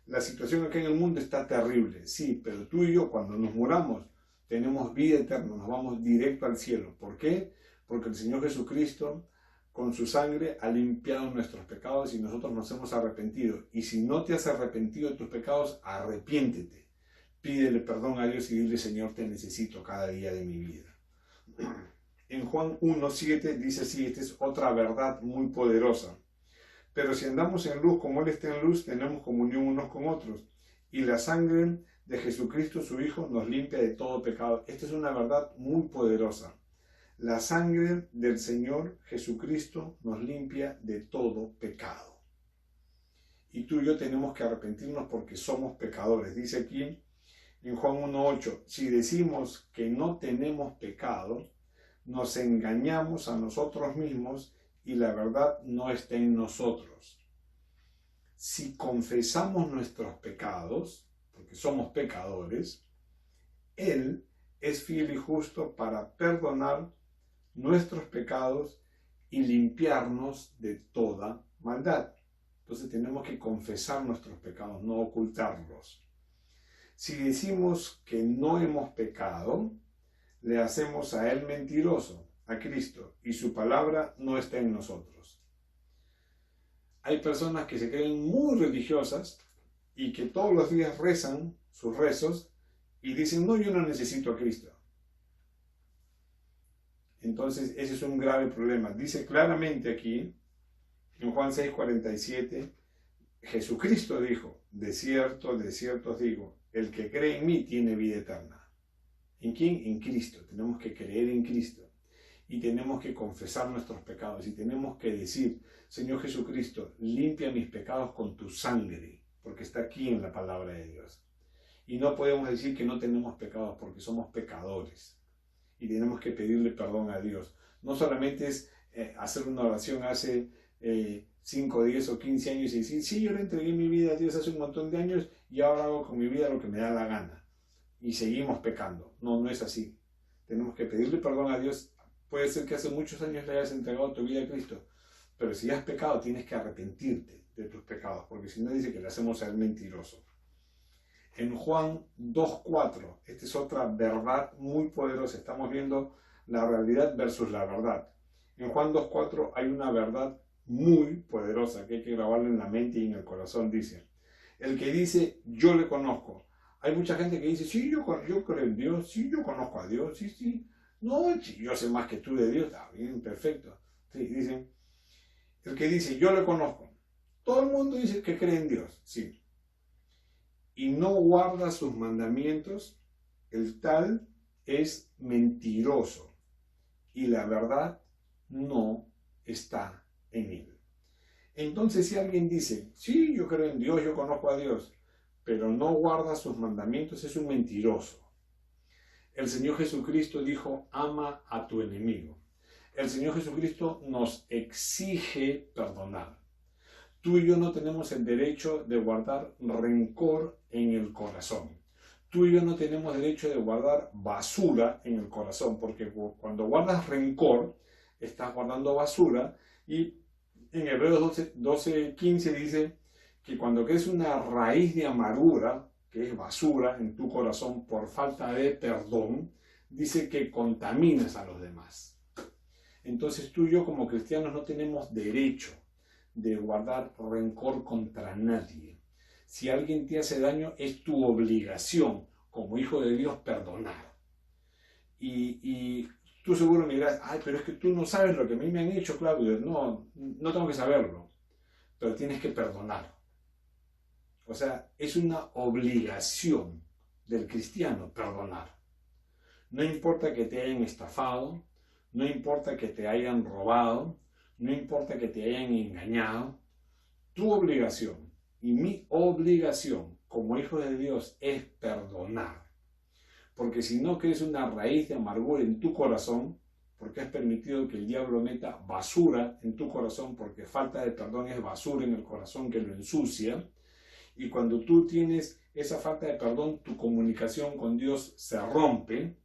La situación acá en el mundo está terrible, sí, pero tú y yo cuando nos muramos tenemos vida eterna, nos vamos directo al cielo. ¿Por qué? Porque el Señor Jesucristo con su sangre ha limpiado nuestros pecados y nosotros nos hemos arrepentido. Y si no te has arrepentido de tus pecados, arrepiéntete. Pídele perdón a Dios y dile: Señor, te necesito cada día de mi vida. En Juan 1:7 dice así, esta es otra verdad muy poderosa. Pero si andamos en luz como Él está en luz, tenemos comunión unos con otros. Y la sangre de Jesucristo, su Hijo, nos limpia de todo pecado. Esta es una verdad muy poderosa. La sangre del Señor Jesucristo nos limpia de todo pecado. Y tú y yo tenemos que arrepentirnos porque somos pecadores. Dice aquí en Juan 1:8, si decimos que no tenemos pecado, nos engañamos a nosotros mismos y la verdad no está en nosotros. Si confesamos nuestros pecados, porque somos pecadores, Él es fiel y justo para perdonar nuestros pecados y limpiarnos de toda maldad. Entonces tenemos que confesar nuestros pecados, no ocultarlos. Si decimos que no hemos pecado, le hacemos a Él mentiroso, a Cristo, y su palabra no está en nosotros. Hay personas que se creen muy religiosas y que todos los días rezan sus rezos y dicen: no, yo no necesito a Cristo. Entonces ese es un grave problema. Dice claramente aquí, en Juan 6:47, Jesucristo dijo: de cierto os digo, el que cree en mí tiene vida eterna. ¿En quién? En Cristo. Tenemos que creer en Cristo. Y tenemos que confesar nuestros pecados. Y tenemos que decir: Señor Jesucristo, limpia mis pecados con tu sangre. Porque está aquí en la palabra de Dios. Y no podemos decir que no tenemos pecados porque somos pecadores. Y tenemos que pedirle perdón a Dios. No solamente es hacer una oración hace 5, 10 o 15 años y decir: sí, yo le entregué mi vida a Dios hace un montón de años y ahora hago con mi vida lo que me da la gana. Y seguimos pecando. No, no es así. Tenemos que pedirle perdón a Dios. Puede ser que hace muchos años le hayas entregado tu vida a Cristo, pero si has pecado tienes que arrepentirte de tus pecados, porque si no dice que le hacemos a Él mentiroso. En Juan 2:4, esta es otra verdad muy poderosa. Estamos viendo la realidad versus la verdad. En Juan 2:4 hay una verdad muy poderosa que hay que grabarla en la mente y en el corazón. Dice: el que dice yo le conozco. Hay mucha gente que dice: sí, yo creo en Dios, sí, yo conozco a Dios, sí. No, sí, yo sé más que tú de Dios. Está bien, perfecto. Sí, dicen, el que dice yo le conozco. Todo el mundo dice que cree en Dios, sí. Y no guarda sus mandamientos, el tal es mentiroso. Y la verdad no está en él. Entonces, si alguien dice: sí, yo creo en Dios, yo conozco a Dios, pero no guarda sus mandamientos, es un mentiroso. El Señor Jesucristo dijo: ama a tu enemigo. El Señor Jesucristo nos exige perdonar. Tú y yo no tenemos el derecho de guardar rencor en el corazón. Tú y yo no tenemos derecho de guardar basura en el corazón, porque cuando guardas rencor, estás guardando basura. Y en Hebreos 12:15 dice que cuando crece una raíz de amargura, que es basura en tu corazón por falta de perdón, dice que contaminas a los demás. Entonces tú y yo como cristianos no tenemos derecho de guardar rencor contra nadie. Si alguien te hace daño, es tu obligación como hijo de Dios perdonar. Y tú seguro me dirás: ay, pero es que tú no sabes lo que a mí me han hecho, Claudio. No tengo que saberlo, pero tienes que perdonar. O sea, es una obligación del cristiano, perdonar. No importa que te hayan estafado, no importa que te hayan robado, no importa que te hayan engañado, tu obligación y mi obligación como hijos de Dios es perdonar. Porque si no crees una raíz de amargura en tu corazón, porque has permitido que el diablo meta basura en tu corazón, porque falta de perdón es basura en el corazón que lo ensucia, y cuando tú tienes esa falta de perdón, tu comunicación con Dios se rompe,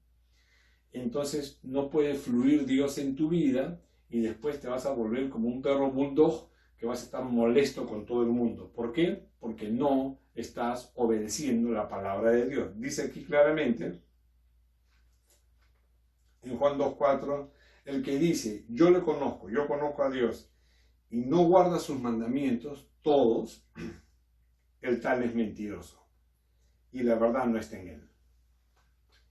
entonces no puede fluir Dios en tu vida y después te vas a volver como un perro bulldog que vas a estar molesto con todo el mundo. ¿Por qué? Porque no estás obedeciendo la palabra de Dios. Dice aquí claramente, en Juan 2:4, el que dice, yo le conozco, yo conozco a Dios, y no guarda sus mandamientos, todos, el tal es mentiroso, y la verdad no está en él.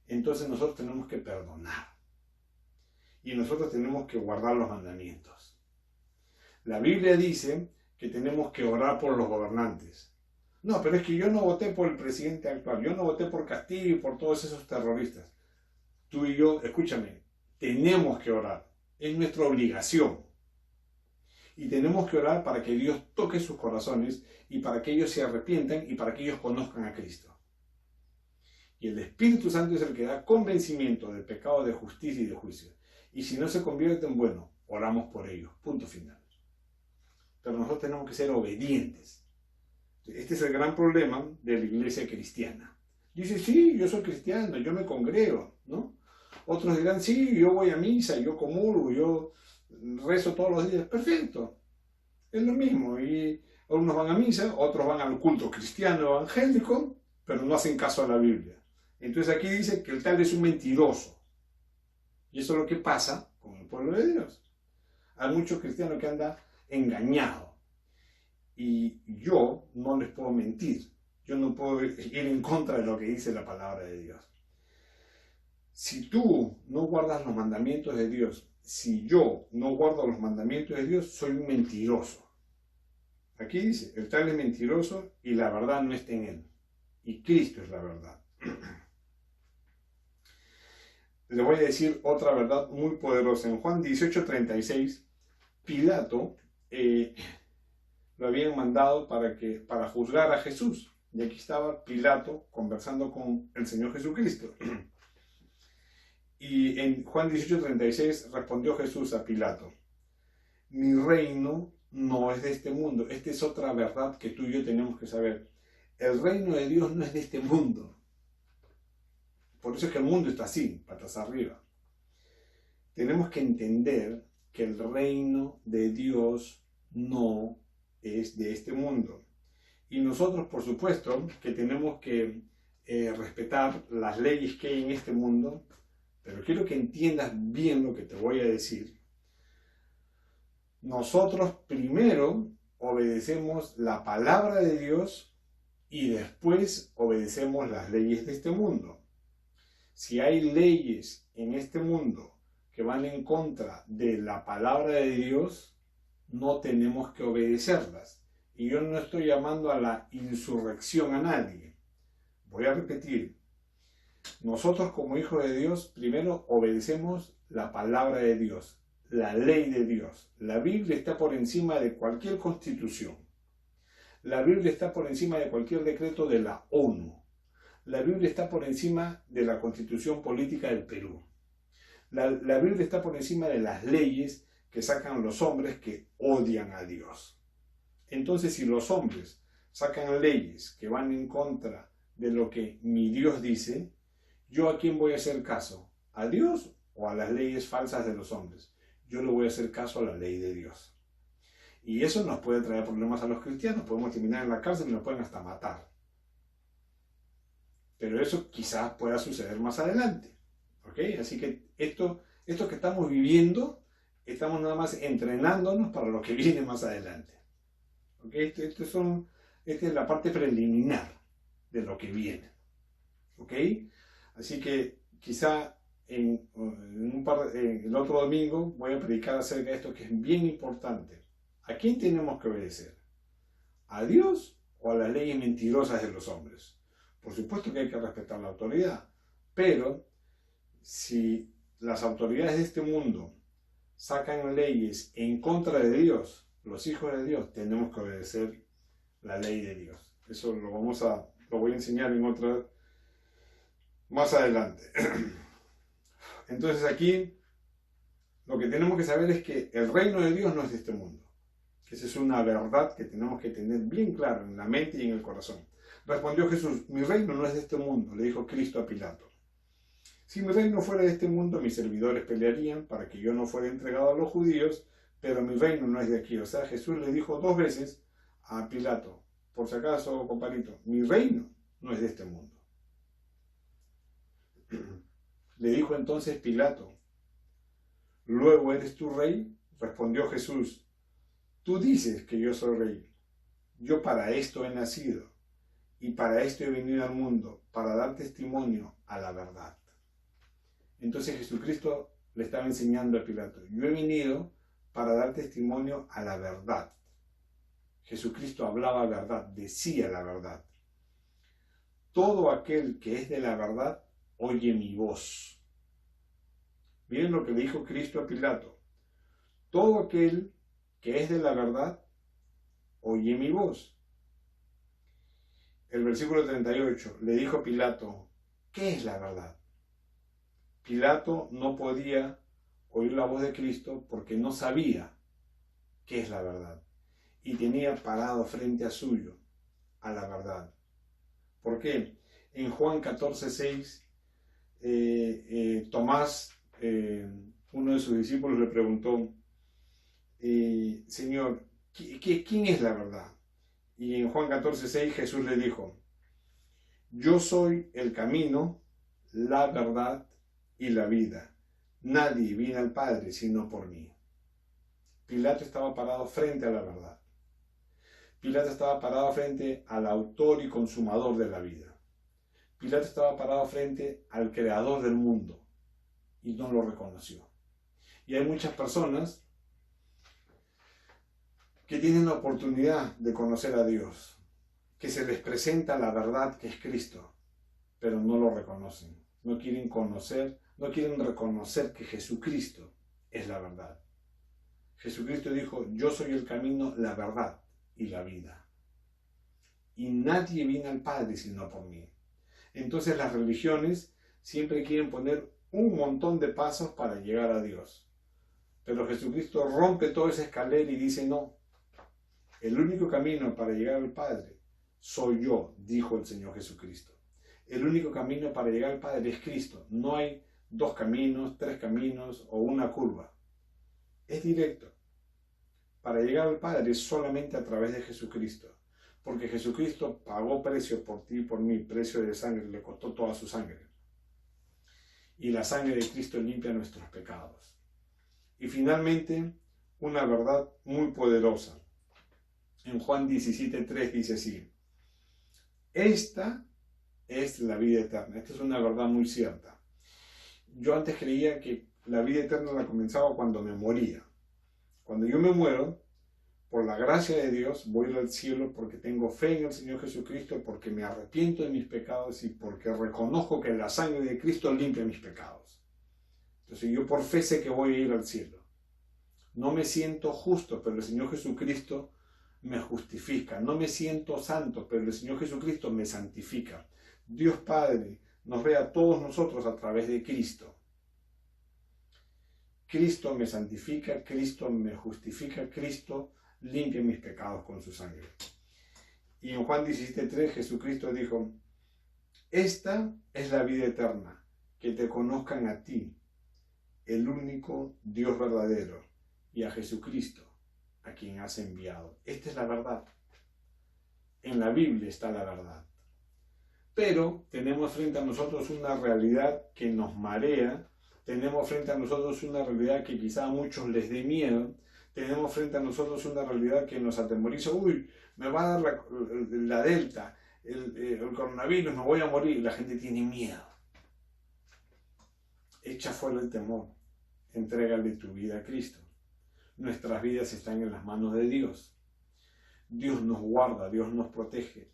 Entonces nosotros tenemos que perdonar, y nosotros tenemos que guardar los mandamientos. La Biblia dice que tenemos que orar por los gobernantes. No, pero es que yo no voté por el presidente actual, yo no voté por Castillo y por todos esos terroristas. Tú y yo, escúchame, tenemos que orar, es nuestra obligación. Y tenemos que orar para que Dios toque sus corazones y para que ellos se arrepientan y para que ellos conozcan a Cristo. Y el Espíritu Santo es el que da convencimiento del pecado, de justicia y de juicio. Y si no se convierten, bueno, oramos por ellos, punto final. Pero nosotros tenemos que ser obedientes. Este es el gran problema de la iglesia cristiana. Dice, sí, yo soy cristiano, yo me congrego, ¿no? Otros dirán, sí, yo voy a misa, yo comulgo, yo rezo todos los días. Perfecto, es lo mismo. Y algunos van a misa, otros van al culto cristiano evangélico, pero no hacen caso a la Biblia. Entonces aquí dice que el tal es un mentiroso. Y eso es lo que pasa con el pueblo de Dios. Hay muchos cristianos que andan engañados. Y yo no les puedo mentir. Yo no puedo ir en contra de lo que dice la palabra de Dios. Si tú no guardas los mandamientos de Dios, si yo no guardo los mandamientos de Dios, soy un mentiroso. Aquí dice, el tal es mentiroso y la verdad no está en él. Y Cristo es la verdad. Le voy a decir otra verdad muy poderosa. En Juan 18:36, Pilato lo habían mandado para juzgar a Jesús. Y aquí estaba Pilato conversando con el Señor Jesucristo. Y en Juan 18:36 respondió Jesús a Pilato, mi reino no es de este mundo. Esta es otra verdad que tú y yo tenemos que saber. El reino de Dios no es de este mundo. Por eso es que el mundo está así, patas arriba. Tenemos que entender que el reino de Dios no es de este mundo. Y nosotros, por supuesto, que tenemos que respetar las leyes que hay en este mundo, pero quiero que entiendas bien lo que te voy a decir. Nosotros primero obedecemos la palabra de Dios y después obedecemos las leyes de este mundo. Si hay leyes en este mundo que van en contra de la palabra de Dios, no tenemos que obedecerlas. Y yo no estoy llamando a la insurrección a nadie. Voy a repetir. Nosotros como hijos de Dios, primero obedecemos la palabra de Dios, la ley de Dios. La Biblia está por encima de cualquier constitución. La Biblia está por encima de cualquier decreto de la ONU. La Biblia está por encima de la Constitución Política del Perú. La Biblia está por encima de las leyes que sacan los hombres que odian a Dios. Entonces, si los hombres sacan leyes que van en contra de lo que mi Dios dice, ¿yo a quién voy a hacer caso? ¿A Dios o a las leyes falsas de los hombres? Yo le voy a hacer caso a la ley de Dios. Y eso nos puede traer problemas a los cristianos. Podemos terminar en la cárcel y nos pueden hasta matar. Pero eso quizás pueda suceder más adelante. ¿Ok? Así que esto que estamos viviendo, estamos nada más entrenándonos para lo que viene más adelante. ¿Ok? Esta es la parte preliminar de lo que viene. ¿Ok? Así que quizá el otro domingo voy a predicar acerca de esto que es bien importante. ¿A quién tenemos que obedecer? ¿A Dios o a las leyes mentirosas de los hombres? Por supuesto que hay que respetar la autoridad, pero si las autoridades de este mundo sacan leyes en contra de Dios, los hijos de Dios tenemos que obedecer la ley de Dios. Eso lo voy a enseñar más adelante. Entonces aquí lo que tenemos que saber es que el reino de Dios no es de este mundo. Esa es una verdad que tenemos que tener bien clara en la mente y en el corazón. Respondió Jesús: mi reino no es de este mundo, le dijo Cristo a Pilato. Si mi reino fuera de este mundo, mis servidores pelearían para que yo no fuera entregado a los judíos, pero mi reino no es de aquí. O sea, Jesús le dijo 2 veces a Pilato, por si acaso, compadrito, mi reino no es de este mundo. Le dijo entonces Pilato: ¿luego eres tú rey? Respondió Jesús: tú dices que yo soy rey. Yo para esto he nacido y para esto he venido al mundo, para dar testimonio a la verdad. Entonces Jesucristo le estaba enseñando a Pilato: yo he venido para dar testimonio a la verdad. Jesucristo hablaba verdad, decía la verdad. Todo aquel que es de la verdad oye mi voz. Miren lo que le dijo Cristo a Pilato: todo aquel que es de la verdad oye mi voz. El versículo 38 le dijo Pilato: ¿qué es la verdad? Pilato no podía oír la voz de Cristo porque no sabía qué es la verdad y tenía parado frente a suyo a la verdad. ¿Por qué? En Juan 14:6, Tomás, uno de sus discípulos, le preguntó: Señor, ¿quién es la verdad? Y en Juan 14:6 Jesús le dijo: yo soy el camino, la verdad y la vida. Nadie viene al Padre sino por mí. Pilato estaba parado frente a la verdad. Pilato estaba parado frente al autor y consumador de la vida. Pilato estaba parado frente al creador del mundo y no lo reconoció. Y hay muchas personas que tienen la oportunidad de conocer a Dios, que se les presenta la verdad que es Cristo, pero no lo reconocen. No quieren conocer, no quieren reconocer que Jesucristo es la verdad. Jesucristo dijo: yo soy el camino, la verdad y la vida. Y nadie viene al Padre sino por mí. Entonces las religiones siempre quieren poner un montón de pasos para llegar a Dios. Pero Jesucristo rompe toda esa escalera y dice: no, el único camino para llegar al Padre soy yo, dijo el Señor Jesucristo. El único camino para llegar al Padre es Cristo. No hay 2 caminos, 3 caminos o una curva. Es directo. Para llegar al Padre es solamente a través de Jesucristo. Porque Jesucristo pagó precio por ti y por mí, precio de sangre, le costó toda su sangre. Y la sangre de Cristo limpia nuestros pecados. Y finalmente, una verdad muy poderosa. En Juan 17:3 dice así: esta es la vida eterna. Esta es una verdad muy cierta. Yo antes creía que la vida eterna la comenzaba cuando me moría. Cuando yo me muero, por la gracia de Dios, voy al cielo porque tengo fe en el Señor Jesucristo, porque me arrepiento de mis pecados y porque reconozco que la sangre de Cristo limpia mis pecados. Entonces yo por fe sé que voy a ir al cielo. No me siento justo, pero el Señor Jesucristo me justifica. No me siento santo, pero el Señor Jesucristo me santifica. Dios Padre nos ve a todos nosotros a través de Cristo. Cristo me santifica, Cristo me justifica, Cristo limpia mis pecados con su sangre. Y en Juan 17:3 Jesucristo dijo: esta es la vida eterna, que te conozcan a ti, el único Dios verdadero, y a Jesucristo, a quien has enviado. Esta es la verdad. En la Biblia está la verdad. Pero tenemos frente a nosotros una realidad que nos marea, tenemos frente a nosotros una realidad que quizá a muchos les dé miedo, tenemos frente a nosotros una realidad que nos atemoriza. Uy, me va a dar la delta, el coronavirus, me voy a morir. La gente tiene miedo. Echa fuera el temor, entrégale tu vida a Cristo. Nuestras vidas están en las manos de Dios. Dios nos guarda, Dios nos protege.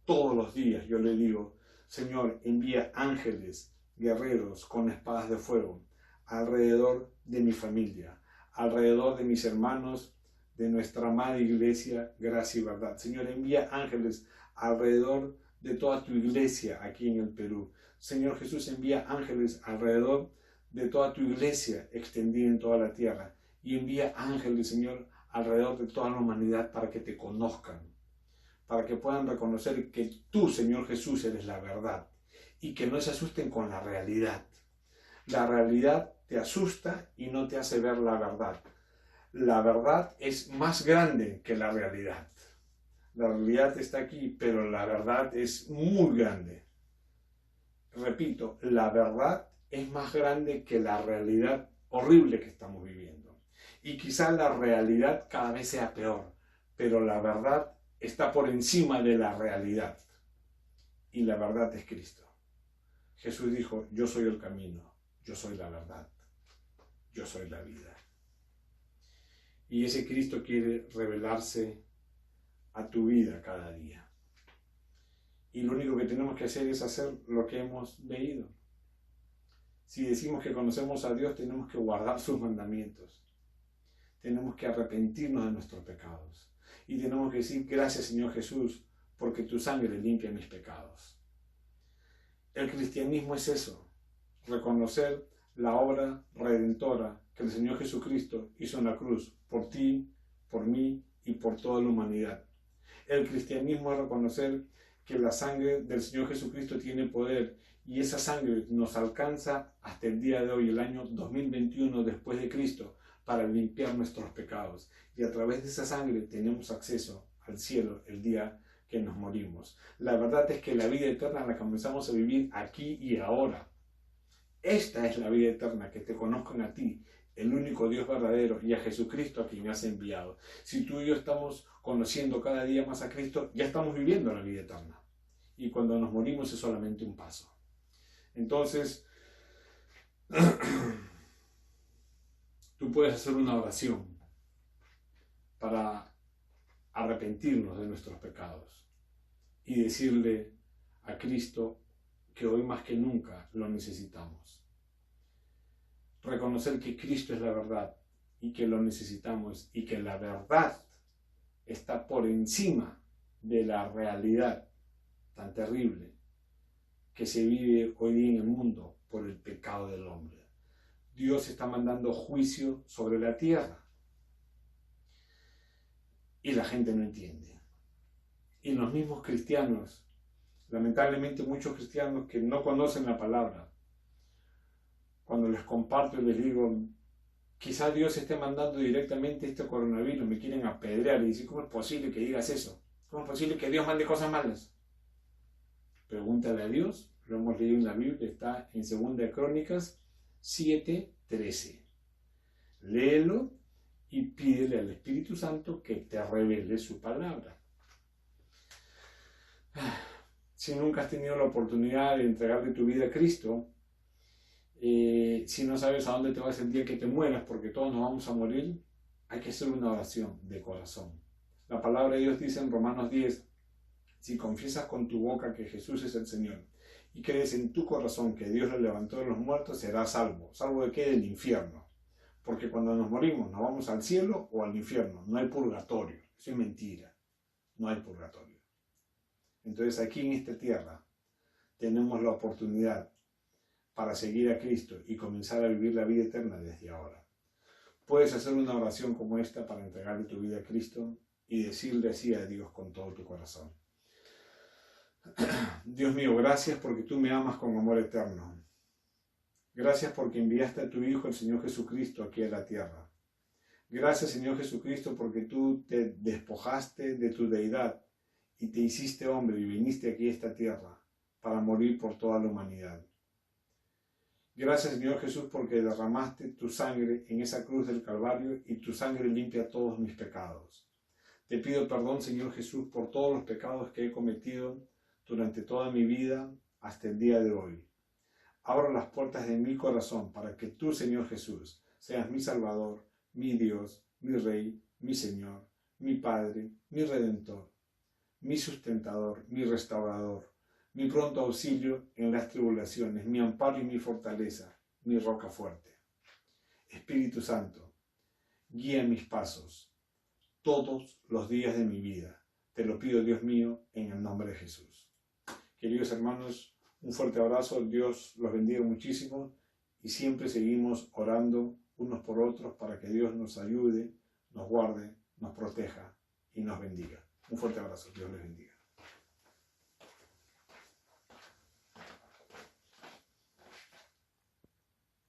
Todos los días yo le digo: Señor, envía ángeles, guerreros con espadas de fuego, alrededor de mi familia, alrededor de mis hermanos, de nuestra amada iglesia, gracia y verdad. Señor, envía ángeles alrededor de toda tu iglesia aquí en el Perú. Señor Jesús, envía ángeles alrededor de toda tu iglesia extendida en toda la tierra. Y envía ángeles, Señor, alrededor de toda la humanidad para que te conozcan, para que puedan reconocer que tú, Señor Jesús, eres la verdad y que no se asusten con la realidad. La realidad te asusta y no te hace ver la verdad. La verdad es más grande que la realidad. La realidad está aquí, pero la verdad es muy grande. Repito, la verdad es más grande que la realidad horrible que estamos viviendo. Y quizá la realidad cada vez sea peor, pero la verdad está por encima de la realidad. Y la verdad es Cristo. Jesús dijo, yo soy el camino, yo soy la verdad, yo soy la vida. Y ese Cristo quiere revelarse a tu vida cada día. Y lo único que tenemos que hacer es hacer lo que hemos leído. Si decimos que conocemos a Dios, tenemos que guardar sus mandamientos. Tenemos que arrepentirnos de nuestros pecados. Y tenemos que decir, gracias Señor Jesús, porque tu sangre limpia mis pecados. El cristianismo es eso, reconocer la obra redentora que el Señor Jesucristo hizo en la cruz, por ti, por mí y por toda la humanidad. El cristianismo es reconocer que la sangre del Señor Jesucristo tiene poder y esa sangre nos alcanza hasta el día de hoy, el año 2021 después de Cristo, para limpiar nuestros pecados. Y a través de esa sangre tenemos acceso al cielo el día que nos morimos. La verdad es que la vida eterna la comenzamos a vivir aquí y ahora. Esta es la vida eterna, que te conozcan a ti, el único Dios verdadero, y a Jesucristo a quien has enviado. Si tú y yo estamos conociendo cada día más a Cristo, ya estamos viviendo la vida eterna. Y cuando nos morimos es solamente un paso. Entonces, tú puedes hacer una oración para arrepentirnos de nuestros pecados y decirle a Cristo que hoy más que nunca lo necesitamos. Reconocer que Cristo es la verdad y que lo necesitamos y que la verdad está por encima de la realidad tan terrible que se vive hoy día en el mundo por el pecado del hombre. Dios está mandando juicio sobre la tierra y la gente no entiende. Y los mismos cristianos, lamentablemente muchos cristianos que no conocen la palabra, cuando les comparto y les digo, quizá Dios esté mandando directamente este coronavirus, me quieren apedrear y decir, ¿cómo es posible que digas eso? ¿Cómo es posible que Dios mande cosas malas? Pregúntale a Dios, lo hemos leído en la Biblia, está en 2 Crónicas 7:13. Léelo y pídele al Espíritu Santo que te revele su palabra. Si nunca has tenido la oportunidad de entregarle tu vida a Cristo, si no sabes a dónde te vas el día que te mueras, porque todos nos vamos a morir, hay que hacer una oración de corazón. La palabra de Dios dice en Romanos 10, si confiesas con tu boca que Jesús es el Señor y crees en tu corazón que Dios lo levantó de los muertos, serás salvo. ¿Salvo de qué? Del infierno. Porque cuando nos morimos, nos vamos al cielo o al infierno. No hay purgatorio. Eso es mentira. No hay purgatorio. Entonces aquí en esta tierra tenemos la oportunidad para seguir a Cristo y comenzar a vivir la vida eterna desde ahora. Puedes hacer una oración como esta para entregarle tu vida a Cristo y decirle así a Dios con todo tu corazón. Dios mío, gracias porque tú me amas con amor eterno. Gracias porque enviaste a tu Hijo, el Señor Jesucristo, aquí a la tierra. Gracias, Señor Jesucristo, porque tú te despojaste de tu deidad y te hiciste hombre y viniste aquí a esta tierra para morir por toda la humanidad. Gracias, Señor Jesús, porque derramaste tu sangre en esa cruz del Calvario y tu sangre limpia todos mis pecados. Te pido perdón, Señor Jesús, por todos los pecados que he cometido durante toda mi vida hasta el día de hoy. Abro las puertas de mi corazón para que tú, Señor Jesús, seas mi Salvador, mi Dios, mi Rey, mi Señor, mi Padre, mi Redentor, mi sustentador, mi restaurador, mi pronto auxilio en las tribulaciones, mi amparo y mi fortaleza, mi roca fuerte. Espíritu Santo, guía mis pasos todos los días de mi vida. Te lo pido, Dios mío, en el nombre de Jesús. Queridos hermanos, un fuerte abrazo, Dios los bendiga muchísimo y siempre seguimos orando unos por otros para que Dios nos ayude, nos guarde, nos proteja y nos bendiga. Un fuerte abrazo, Dios les bendiga.